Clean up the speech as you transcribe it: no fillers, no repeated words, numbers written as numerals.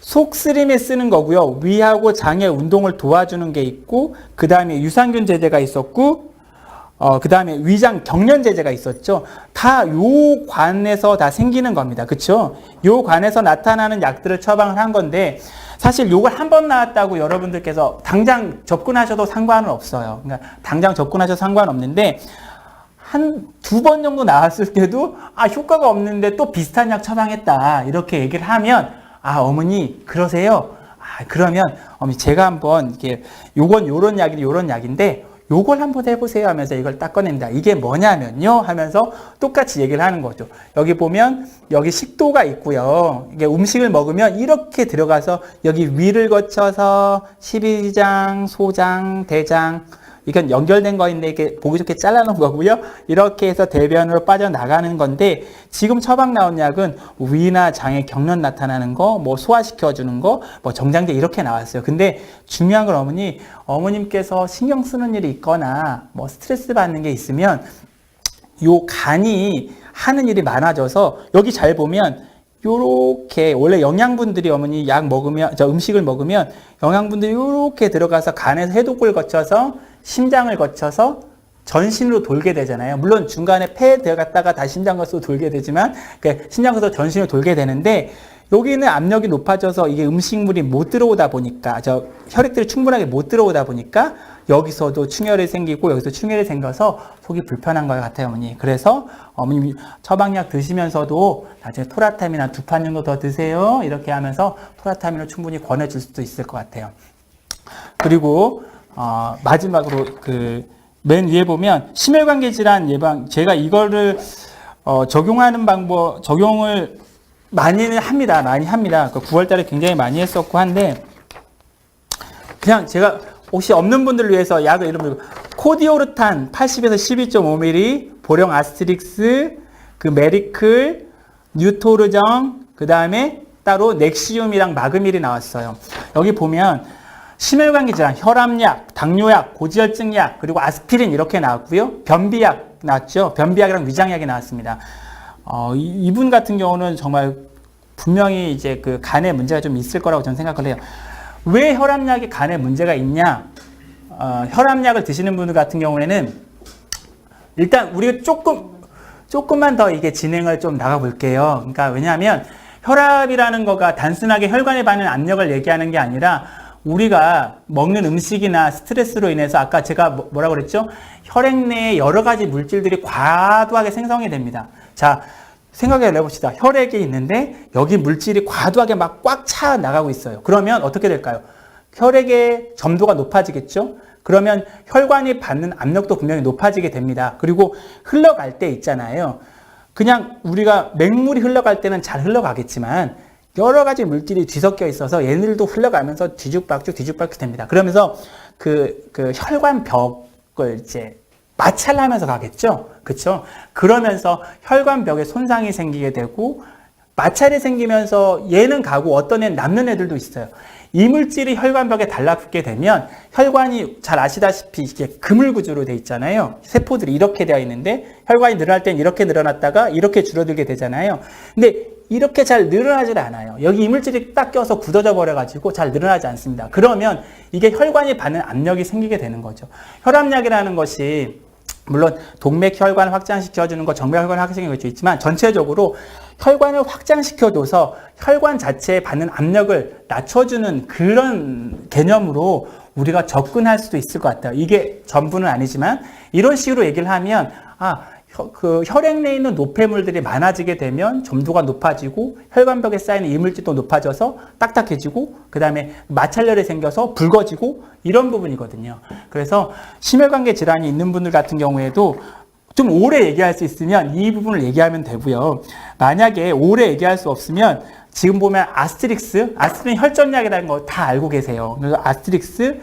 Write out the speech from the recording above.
속쓰림에 쓰는 거고요. 위하고 장의 운동을 도와주는 게 있고, 그 다음에 유산균 제제가 있었고, 그 다음에 위장 경련 제제가 있었죠. 다 요 관에서 다 생기는 겁니다. 그쵸? 요 관에서 나타나는 약들을 처방을 한 건데, 사실 요걸 한 번 나왔다고 여러분들께서 당장 접근하셔도 상관은 없어요. 그러니까 당장 접근하셔도 상관없는데, 한 두 번 정도 나왔을 때도, 효과가 없는데 또 비슷한 약 처방했다. 이렇게 얘기를 하면, 어머니, 그러세요? 그러면, 어머니, 제가 한번, 이게, 요건 요런 약이 요런 약인데, 요걸 한번 해보세요 하면서 이걸 딱 꺼냅니다. 이게 뭐냐면요 하면서 똑같이 얘기를 하는 거죠. 여기 보면 여기 식도가 있고요. 이게 음식을 먹으면 이렇게 들어가서 여기 위를 거쳐서 십이장, 소장, 대장, 이건 연결된 거인데 이렇게 보기 좋게 잘라놓은 거고요. 이렇게 해서 대변으로 빠져나가는 건데 지금 처방 나온 약은 위나 장에 경련 나타나는 거, 뭐 소화시켜주는 거, 뭐 정장제 이렇게 나왔어요. 근데 중요한 건 어머님께서 신경 쓰는 일이 있거나 뭐 스트레스 받는 게 있으면 요 간이 하는 일이 많아져서 여기 잘 보면 요렇게 원래 영양분들이 어머니 약 먹으면 음식을 먹으면 영양분들이 요렇게 들어가서 간에서 해독을 거쳐서 심장을 거쳐서 전신으로 돌게 되잖아요. 물론 중간에 폐에 들어갔다가 다시 심장 거쳐서 돌게 되지만 심장 거쳐서 전신으로 돌게 되는데 여기는 압력이 높아져서 이게 음식물이 못 들어오다 보니까 혈액들이 충분하게 못 들어오다 보니까 여기서도 충혈이 생기고 여기서 충혈이 생겨서 속이 불편한 것 같아요, 어머니. 그래서 어머님 처방약 드시면서도 나중에 토라타민이나 2판 정도 더 드세요. 이렇게 하면서 토라타민을 충분히 권해줄 수도 있을 것 같아요. 그리고 마지막으로 맨 위에 보면 심혈관계 질환 예방, 제가 이거를 적용하는 방법, 적용을 많이 합니다. 9월 달에 굉장히 많이 했었고 한데 그냥 제가 혹시 없는 분들을 위해서 약을 이름 코디오르탄 80에서 12.5ml, 보령 아스트릭스, 메리클, 뉴토르정, 그 다음에 따로 넥시움이랑 마그밀이 나왔어요. 여기 보면 심혈관계 질환, 혈압약, 당뇨약, 고지혈증약, 그리고 아스피린 이렇게 나왔고요. 변비약 나왔죠. 변비약이랑 위장약이 나왔습니다. 이분 같은 경우는 정말 분명히 이제 간에 문제가 좀 있을 거라고 저는 생각을 해요. 왜 혈압약이 간에 문제가 있냐? 혈압약을 드시는 분들 같은 경우에는 일단 우리가 조금만 더 이게 진행을 좀 나가 볼게요. 그러니까 왜냐하면 혈압이라는 거가 단순하게 혈관에 받는 압력을 얘기하는 게 아니라 우리가 먹는 음식이나 스트레스로 인해서 아까 제가 뭐라고 그랬죠? 혈액 내에 여러 가지 물질들이 과도하게 생성이 됩니다. 자, 생각해 봅시다. 혈액이 있는데 여기 물질이 과도하게 막 꽉 차 나가고 있어요. 그러면 어떻게 될까요? 혈액의 점도가 높아지겠죠? 그러면 혈관이 받는 압력도 분명히 높아지게 됩니다. 그리고 흘러갈 때 있잖아요. 그냥 우리가 맹물이 흘러갈 때는 잘 흘러가겠지만 여러 가지 물질이 뒤섞여 있어서 얘네들도 흘러가면서 뒤죽박죽 됩니다. 그러면서 혈관 벽을 이제 마찰하면서 가겠죠? 그쵸? 그러면서 혈관벽에 손상이 생기게 되고, 마찰이 생기면서 얘는 가고 어떤 애는 남는 애들도 있어요. 이물질이 혈관벽에 달라붙게 되면 혈관이 잘 아시다시피 이게 그물 구조로 돼 있잖아요. 세포들이 이렇게 되어 있는데 혈관이 늘어날 땐 이렇게 늘어났다가 이렇게 줄어들게 되잖아요. 근데 이렇게 잘 늘어나질 않아요. 여기 이물질이 딱 껴서 굳어져 버려가지고 잘 늘어나지 않습니다. 그러면 이게 혈관이 받는 압력이 생기게 되는 거죠. 혈압약이라는 것이 물론 동맥혈관을 확장시켜주는 거, 정맥혈관을 확장시켜줄 수 있지만 전체적으로 혈관을 확장시켜줘서 혈관 자체에 받는 압력을 낮춰주는 그런 개념으로 우리가 접근할 수도 있을 것 같아요. 이게 전부는 아니지만 이런 식으로 얘기를 하면 혈액 내에 있는 노폐물들이 많아지게 되면 점도가 높아지고 혈관벽에 쌓이는 이물질도 높아져서 딱딱해지고 그 다음에 마찰열이 생겨서 붉어지고 이런 부분이거든요. 그래서 심혈관계 질환이 있는 분들 같은 경우에도 좀 오래 얘기할 수 있으면 이 부분을 얘기하면 되고요. 만약에 오래 얘기할 수 없으면 지금 보면 아스트릭스, 아스피린 혈전약이라는 거 다 알고 계세요. 그래서 아스트릭스,